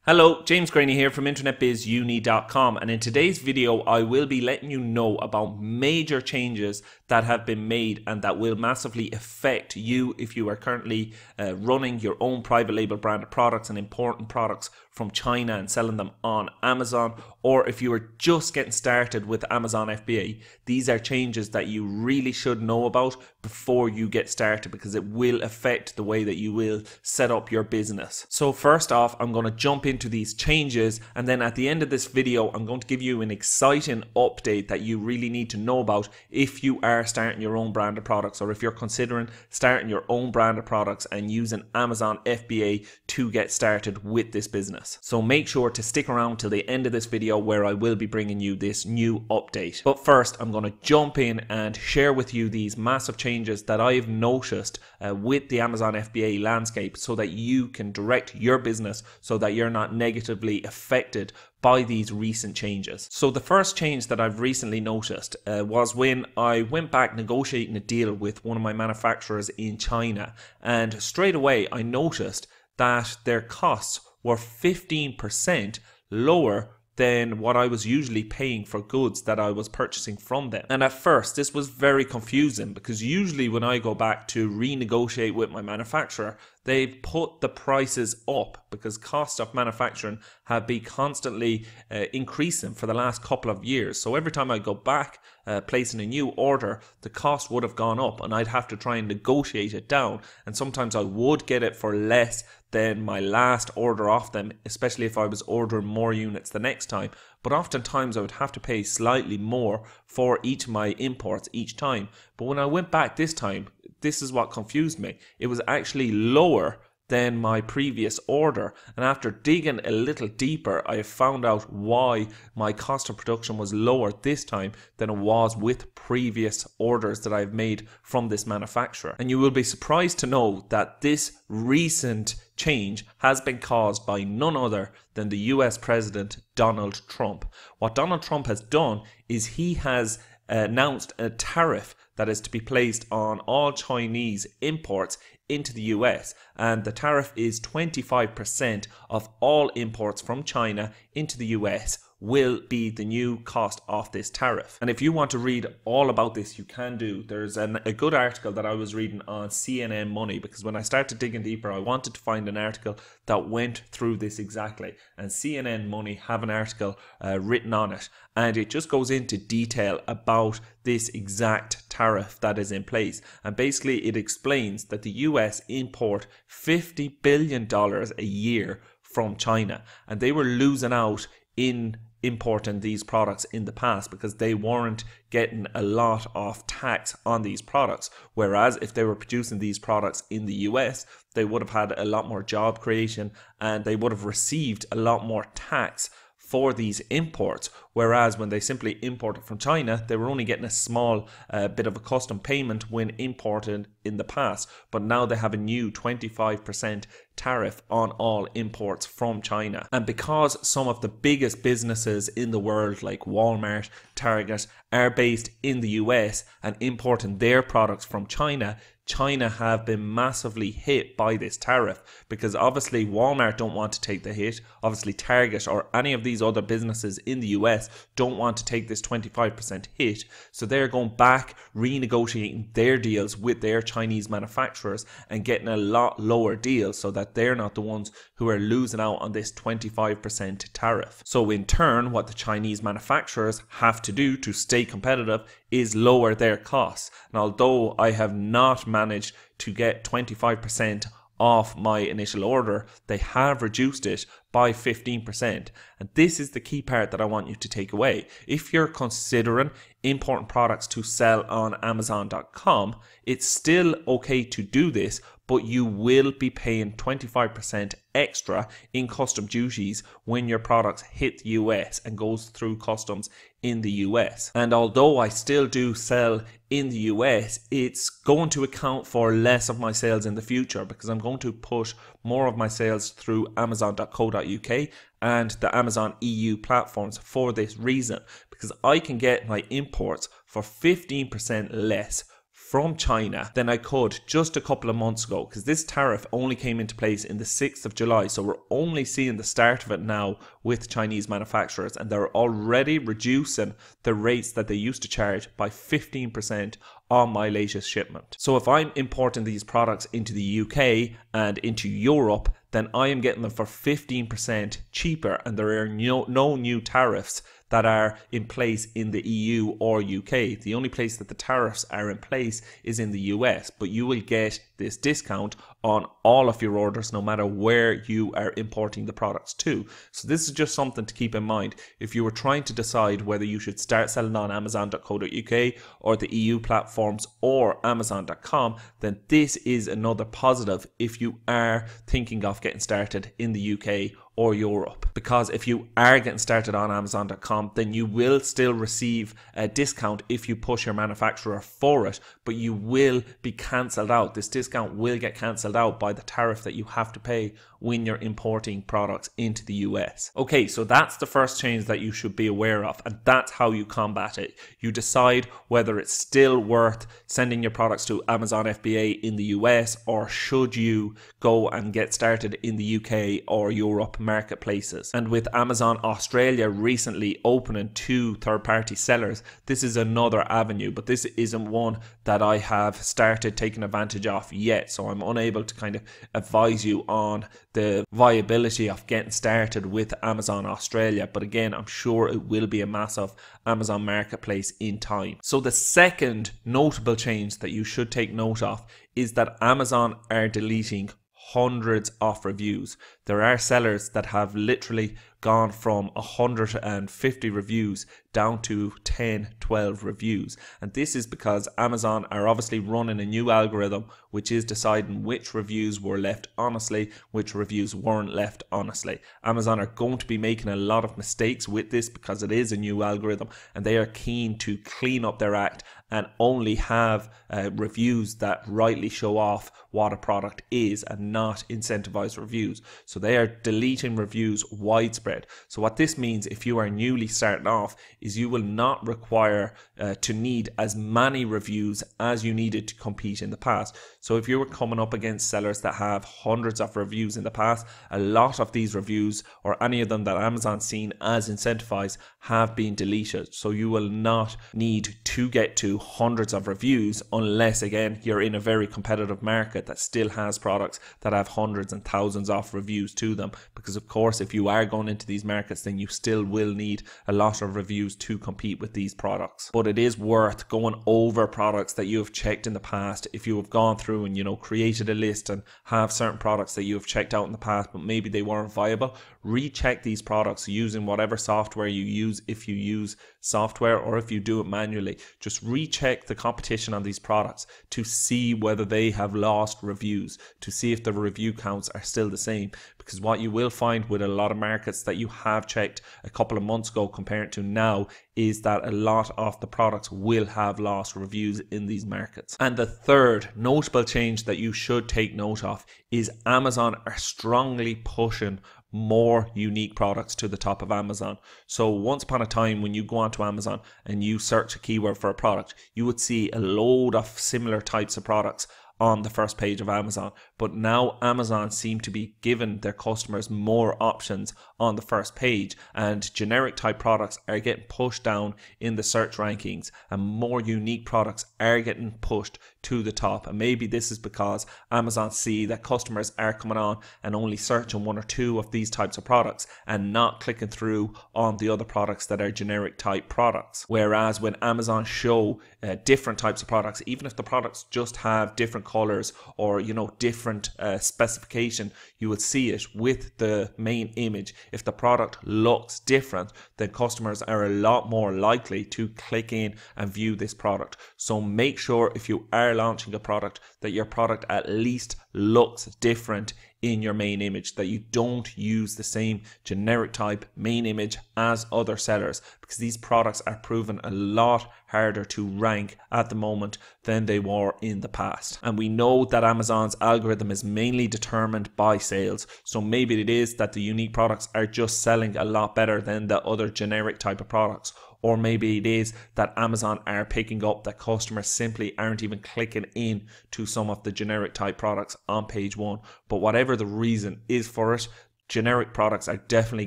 Hello, James Graney here from internetbizuni.com, and in today's video I will be letting you know about major changes that have been made and that will massively affect you if you are currently running your own private label branded products and importing products from China and selling them on Amazon, or if you are just getting started with Amazon FBA. These are changes that you really should know about before you get started, because it will affect the way that you will set up your business. So first off, I'm going to jump into these changes, and then at the end of this video I'm going to give you an exciting update that you really need to know about if you are starting your own branded products, or if you're considering starting your own branded products and using Amazon FBA to get started with this business. So make sure to stick around till the end of this video where I will be bringing you this new update. But first I'm going to jump in and share with you these massive changes that I've noticed with the Amazon FBA landscape, so that you can direct your business so that you're not negatively affected by these recent changes. So the first change that I've recently noticed was when I went back negotiating a deal with one of my manufacturers in China, and straight away I noticed that their costs were 15% lower than what I was usually paying for goods that I was purchasing from them. And at first this was very confusing, because usually when I go back to renegotiate with my manufacturer, they've put the prices up because cost of manufacturing have been constantly increasing for the last couple of years. So every time I go back placing a new order, the cost would have gone up and I'd have to try and negotiate it down, and sometimes I would get it for less than my last order off them, especially if I was ordering more units the next time. But oftentimes I would have to pay slightly more for each of my imports each time. But when I went back this time, this is what confused me. It was actually lower than my previous order, and after digging a little deeper I found out why my cost of production was lower this time than it was with previous orders that I've made from this manufacturer. And you will be surprised to know that this recent change has been caused by none other than the US President Donald Trump. What Donald Trump has done is he has announced a tariff that is to be placed on all Chinese imports into the US, and the tariff is 25% of all imports from China into the US will be the new cost of this tariff. And if you want to read all about this, you can do. There's a good article that I was reading on CNN Money, because when I started digging deeper I wanted to find an article that went through this exactly, and CNN Money have an article written on it, and it just goes into detail about this exact tariff that is in place. And basically it explains that the US import $50 billion a year from China, and they were losing out in importing these products in the past because they weren't getting a lot of tax on these products, whereas if they were producing these products in the US, they would have had a lot more job creation and they would have received a lot more tax for these imports, whereas when they simply imported from China, they were only getting a small bit of a custom payment when imported in the past. But now they have a new 25% tariff on all imports from China. And because some of the biggest businesses in the world like Walmart, Target are based in the US and importing their products from China, China have been massively hit by this tariff, because obviously Walmart don't want to take the hit, obviously Target or any of these other businesses in the US don't want to take this 25% hit, so they're going back renegotiating their deals with their Chinese manufacturers and getting a lot lower deals so that they're not the ones who are losing out on this 25% tariff. So in turn, what the Chinese manufacturers have to do to stay competitive is lower their costs. And although I have not managed to get 25% off my initial order, they have reduced it by 15%. And this is the key part that I want you to take away. If you're considering importing products to sell on Amazon.com, it's still okay to do this, but you will be paying 25% extra in custom duties when your products hit the US and goes through customs in the US. And although I still do sell in the US, it's going to account for less of my sales in the future, because I'm going to push more of my sales through Amazon.co.uk and the Amazon EU platforms for this reason, because I can get my imports for 15% less from China than I could just a couple of months ago, because this tariff only came into place in the 6th of July. So we're only seeing the start of it now with Chinese manufacturers, and they're already reducing the rates that they used to charge by 15% on my latest shipment. So if I'm importing these products into the UK and into Europe, then I am getting them for 15% cheaper, and there are no new tariffs that are in place in the EU or UK. The only place that the tariffs are in place is in the US, but you will get this discount on all of your orders no matter where you are importing the products to. So this is just something to keep in mind if you were trying to decide whether you should start selling on Amazon.co.uk or the EU platforms or Amazon.com, then this is another positive if you are thinking of getting started in the UK or Europe. Because if you are getting started on Amazon.com, then you will still receive a discount if you push your manufacturer for it, but you will be cancelled out. This discount will get cancelled out by the tariff that you have to pay when you're importing products into the US. Okay, so that's the first change that you should be aware of, and that's how you combat it. You decide whether it's still worth sending your products to Amazon FBA in the US, or should you go and get started in the UK or Europe marketplaces. And with Amazon Australia recently opening to third-party sellers, this is another avenue, but this isn't one that I have started taking advantage of yet, so I'm unable to kind of advise you on the viability of getting started with Amazon Australia. But again, I'm sure it will be a massive Amazon marketplace in time. So the second notable change that you should take note of is that Amazon are deleting hundreds of reviews. There are sellers that have literally gone from 150 reviews down to 10, 12 reviews. And this is because Amazon are obviously running a new algorithm which is deciding which reviews were left honestly, which reviews weren't left honestly. Amazon are going to be making a lot of mistakes with this because it is a new algorithm, and they are keen to clean up their act and only have reviews that rightly show off what a product is and not incentivize reviews. So they are deleting reviews widespread. So what this means, if you are newly starting off, is you will not require to need as many reviews as you needed to compete in the past. So if you were coming up against sellers that have hundreds of reviews in the past, a lot of these reviews, or any of them that Amazon's seen as incentivized, have been deleted. So you will not need to get to hundreds of reviews unless, again, you're in a very competitive market that still has products that have hundreds and thousands of reviews to them. Because of course, if you are going into these markets, then you still will need a lot of reviews to compete with these products. But it is worth going over products that you have checked in the past. If you have gone through and, you know, created a list and have certain products that you have checked out in the past, but maybe they weren't viable, recheck these products using whatever software you use. If you use software or if you do it manually, just recheck the competition on these products to see whether they have lost reviews, to see if the review counts are still the same. Because what you will find with a lot of markets that you have checked a couple of months ago compared to now is that a lot of the products will have lost reviews in these markets. And the third notable change that you should take note of is Amazon are strongly pushing more unique products to the top of Amazon. So once upon a time, when you go onto Amazon and you search a keyword for a product, you would see a load of similar types of products on the first page of Amazon. But now Amazon seem to be giving their customers more options on the first page, and generic type products are getting pushed down in the search rankings, and more unique products are getting pushed to the top. And maybe this is because Amazon see that customers are coming on and only searching one or two of these types of products and not clicking through on the other products that are generic type products. Whereas when Amazon show different types of products, even if the products just have different colors or, you know, different specification, you will see it with the main image. If the product looks different, then customers are a lot more likely to click in and view this product. So make sure if you are launching a product that your product at least looks different in your main image, that you don't use the same generic type main image as other sellers, because these products are proven a lot harder to rank at the moment than they were in the past. And we know that Amazon's algorithm is mainly determined by sales, so maybe it is that the unique products are just selling a lot better than the other generic type of products. or maybe it is that Amazon are picking up that customers simply aren't even clicking in to some of the generic type products on page one. But whatever the reason is for it, generic products are definitely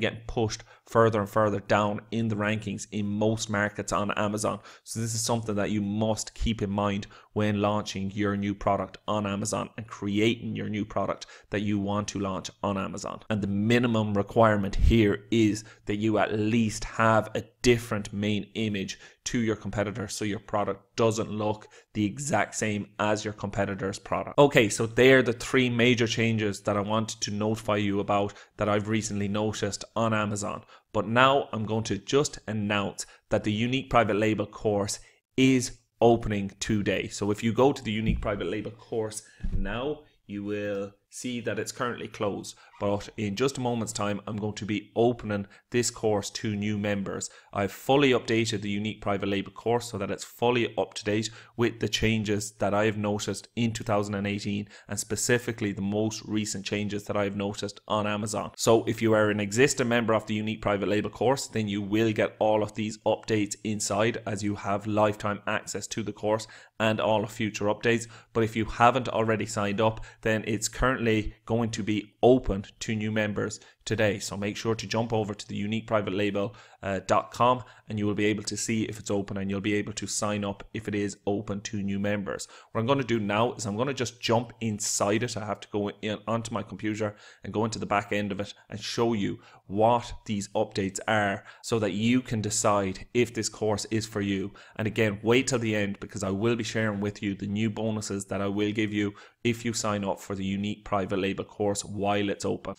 getting pushed further and further down in the rankings in most markets on Amazon. So this is something that you must keep in mind when launching your new product on Amazon and creating your new product that you want to launch on Amazon. And the minimum requirement here is that you at least have a different main image to your competitor, so your product doesn't look the exact same as your competitor's product. Okay, so they're the three major changes that I wanted to notify you about that I've recently noticed on Amazon. But now I'm going to just announce that the Unique Private Label course is opening today. So if you go to the Unique Private Label course now, you will see that it's currently closed, but in just a moment's time I'm going to be opening this course to new members. I've fully updated the Unique Private Label course so that it's fully up to date with the changes that I have noticed in 2018, and specifically the most recent changes that I've noticed on Amazon. So if you are an existing member of the Unique Private Label course, then you will get all of these updates inside, as you have lifetime access to the course and all of future updates. But if you haven't already signed up, then it's currently going to be open to new members today. So make sure to jump over to the uniqueprivatelabel.com and you will be able to see if it's open, and you'll be able to sign up if it is open to new members. What I'm going to do now is I'm going to just jump inside it. I have to go in onto my computer and go into the back end of it and show you what these updates are so that you can decide if this course is for you. And again, wait till the end, because I will be sharing with you the new bonuses that I will give you if you sign up for the Unique Private Label course while it's open.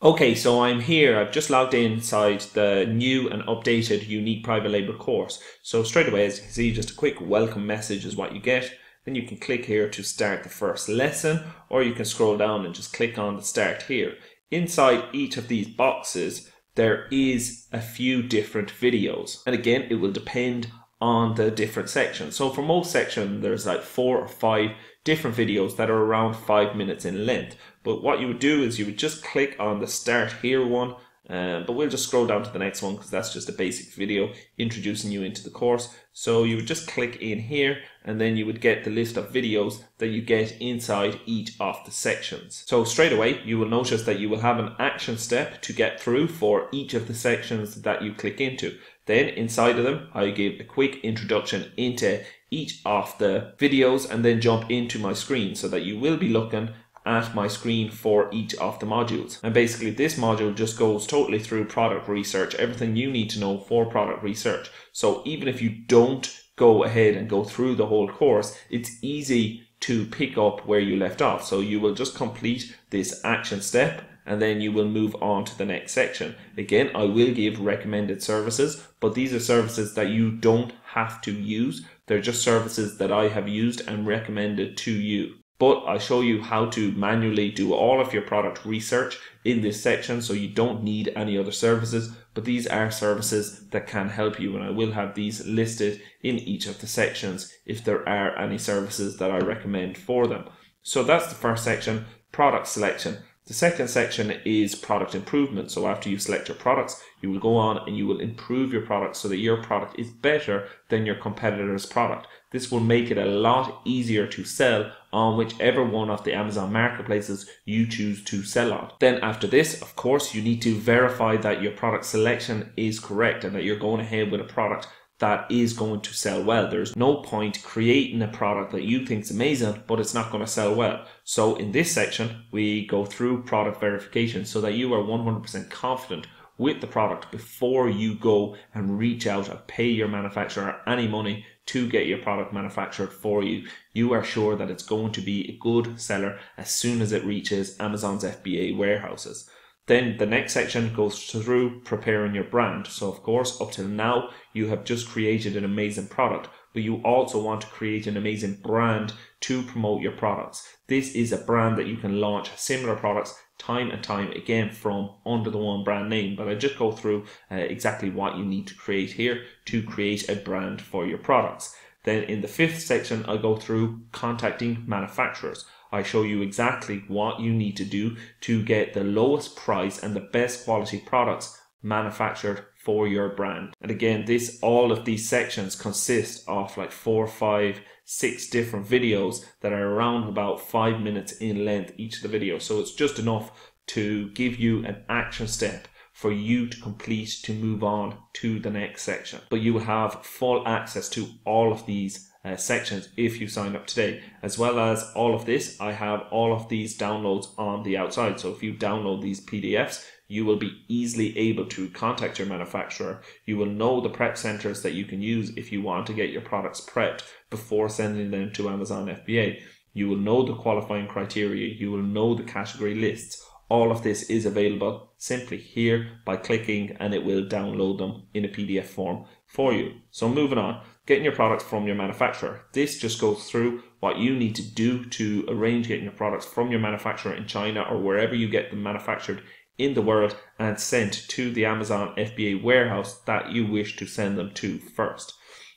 Okay, so I'm here. I've just logged inside the new and updated Unique Private Label course. So straight away, as you can see, just a quick welcome message is what you get. Then you can click here to start the first lesson, or you can scroll down and just click on the start here. Inside each of these boxes, there is a few different videos. And again, it will depend on the different sections. So for most sections, there's like 4 or 5 different videos that are around 5 minutes in length. But what you would do is you would just click on the start here one, but we'll just scroll down to the next one because that's just a basic video introducing you into the course. So you would just click in here, and then you would get the list of videos that you get inside each of the sections. So straight away, you will notice that you will have an action step to get through for each of the sections that you click into. Then inside of them, I give a quick introduction into each of the videos and then jump into my screen so that you will be looking at my screen for each of the modules. And basically this module just goes totally through product research, everything you need to know for product research. So even if you don't go ahead and go through the whole course, it's easy to pick up where you left off. So you will just complete this action step and then you will move on to the next section. Again, I will give recommended services, but these are services that you don't have to use. They're just services that I have used and recommended to you. But I'll show you how to manually do all of your product research in this section, so you don't need any other services. But these are services that can help you, and I will have these listed in each of the sections if there are any services that I recommend for them. So that's the first section, product selection. The second section is product improvement. So after you select your products, you will go on and you will improve your product so that your product is better than your competitor's product. This will make it a lot easier to sell on whichever one of the Amazon marketplaces you choose to sell on. Then after this, of course, you need to verify that your product selection is correct and that you're going ahead with a product that is going to sell well. There's no point creating a product that you think is amazing, but it's not going to sell well. So in this section, we go through product verification so that you are 100% confident with the product before you go and reach out and pay your manufacturer any money to get your product manufactured for you. You are sure that it's going to be a good seller as soon as it reaches Amazon's FBA warehouses. Then the next section goes through preparing your brand. So of course, up till now, you have just created an amazing product, but you also want to create an amazing brand to promote your products. This is a brand that you can launch similar products time and time again from under the one brand name. But I just go through exactly what you need to create here to create a brand for your products. Then in the fifth section, I go through contacting manufacturers. I show you exactly what you need to do to get the lowest price and the best quality products manufactured for your brand. And again, all of these sections consist of like 4, 5, 6 different videos that are around about 5 minutes in length each of the videos. So it's just enough to give you an action step for you to complete to move on to the next section. But you will have full access to all of these sections if you sign up today. As well as all of this, I have all of these downloads on the outside. So if you download these PDFs, you will be easily able to contact your manufacturer. You will know the prep centers that you can use if you want to get your products prepped before sending them to Amazon FBA. You will know the qualifying criteria. You will know the category lists. All of this is available simply here by clicking, and it will download them in a PDF form for you. So moving on, getting your products from your manufacturer. This just goes through what you need to do to arrange getting your products from your manufacturer in China or wherever you get them manufactured in the world and sent to the Amazon FBA warehouse that you wish to send them to first.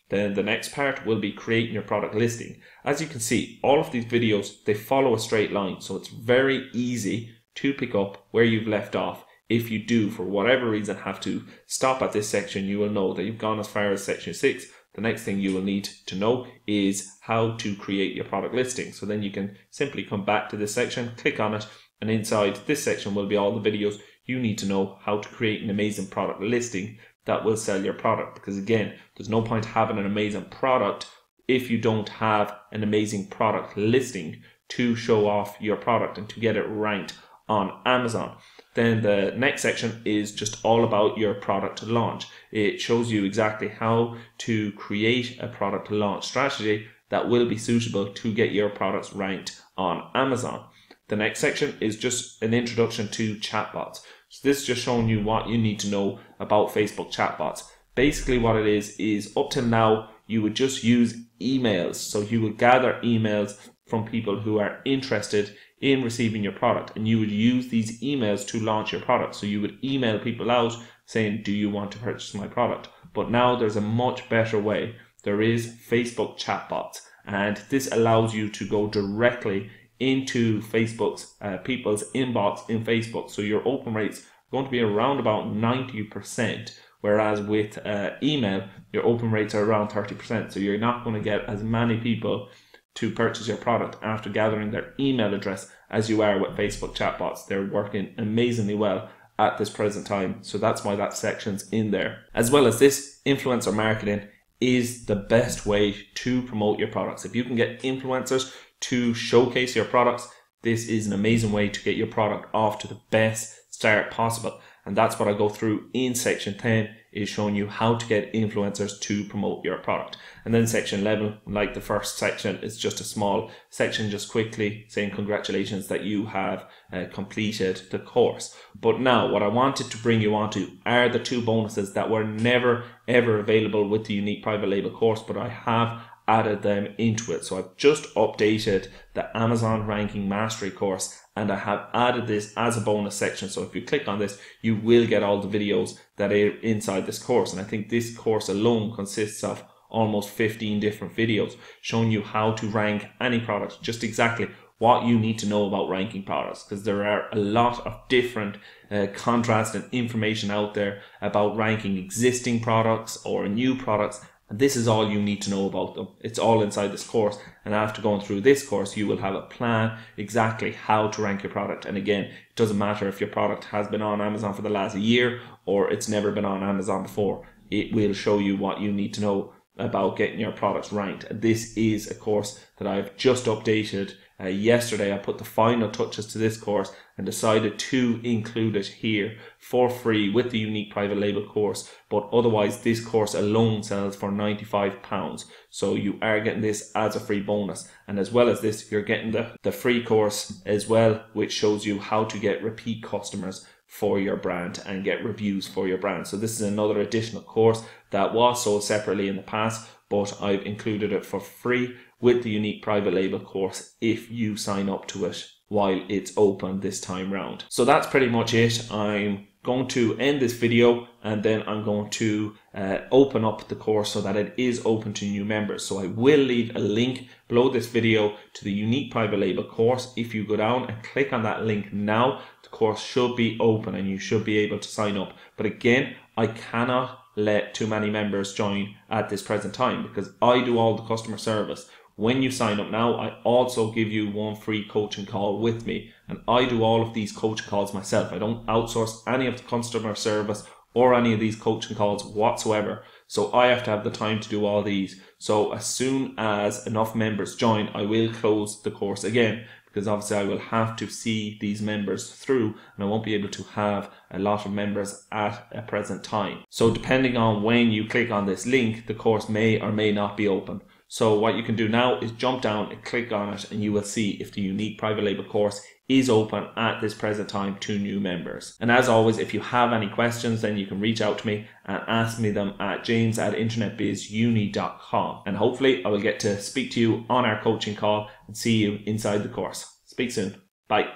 Then the next part will be creating your product listing. As you can see, all of these videos, they follow a straight line, so it's very easy to pick up where you've left off. If you do, for whatever reason, have to stop at this section, you will know that you've gone as far as section 6. The next thing you will need to know is how to create your product listing. So then you can simply come back to this section, click on it, and inside this section will be all the videos you need to know how to create an amazing product listing that will sell your product. Because again, there's no point having an amazing product if you don't have an amazing product listing to show off your product and to get it ranked on Amazon. Then the next section is just all about your product launch. It shows you exactly how to create a product launch strategy that will be suitable to get your products ranked on Amazon. The next section is just an introduction to chatbots. So this is just showing you what you need to know about Facebook chatbots. Basically what it is up till now, you would just use emails. So you would gather emails from people who are interested in receiving your product, and you would use these emails to launch your product. So you would email people out saying, do you want to purchase my product? But now there's a much better way. There is Facebook chatbots, and this allows you to go directly into Facebook's people's inbox in Facebook. So your open rates are going to be around about 90%, whereas with email, your open rates are around 30%. So you're not going to get as many people to purchase your product after gathering their email address as you are with Facebook chatbots. They're working amazingly well at this present time. So that's why that section's in there. As well as this, influencer marketing is the best way to promote your products. If you can get influencers to showcase your products, this is an amazing way to get your product off to the best start possible. And that's what I go through in section 10, is showing you how to get influencers to promote your product. And then section 11, like the first section, is just a small section, just quickly saying congratulations that you have completed the course. But now what I wanted to bring you onto are the 2 bonuses that were never ever available with the Unique Private Label course, but I have added them into it. So I've just updated the Amazon Ranking Mastery course, and I have added this as a bonus section. So if you click on this, you will get all the videos that are inside this course. And I think this course alone consists of almost 15 different videos showing you how to rank any product, just exactly what you need to know about ranking products, because there are a lot of different contrast and information out there about ranking existing products or new products. And this is all you need to know about them. It's all inside this course. And after going through this course, you will have a plan exactly how to rank your product. And again, it doesn't matter if your product has been on Amazon for the last year or it's never been on Amazon before. It will show you what you need to know about getting your products ranked. This is a course that I've just updated yesterday. I put the final touches to this course and decided to include it here for free with the Unique Private Label course, but otherwise this course alone sells for £95. So you are getting this as a free bonus, and as well as this, you're getting the free course as well, which shows you how to get repeat customers for your brand and get reviews for your brand. So this is another additional course that was sold separately in the past, but I've included it for free with the Unique Private Label course if you sign up to it while it's open this time round. So that's pretty much it. I'm going to end this video and then I'm going to open up the course so that it is open to new members. So I will leave a link below this video to the unique private label course. If you go down and click on that link now, the course should be open and you should be able to sign up. But again, I cannot let too many members join at this present time because I do all the customer service. When you sign up now, I also give you one free coaching call with me, and I do all of these coaching calls myself. I don't outsource any of the customer service or any of these coaching calls whatsoever. So I have to have the time to do all these. So as soon as enough members join, I will close the course again, because obviously I will have to see these members through and I won't be able to have a lot of members at a present time. So depending on when you click on this link, the course may or may not be open. So what you can do now is jump down and click on it and you will see if the unique private label course is open at this present time to new members. And as always, if you have any questions, then you can reach out to me and ask me them at james@internetbizuni.com. And hopefully I will get to speak to you on our coaching call and see you inside the course. Speak soon. Bye.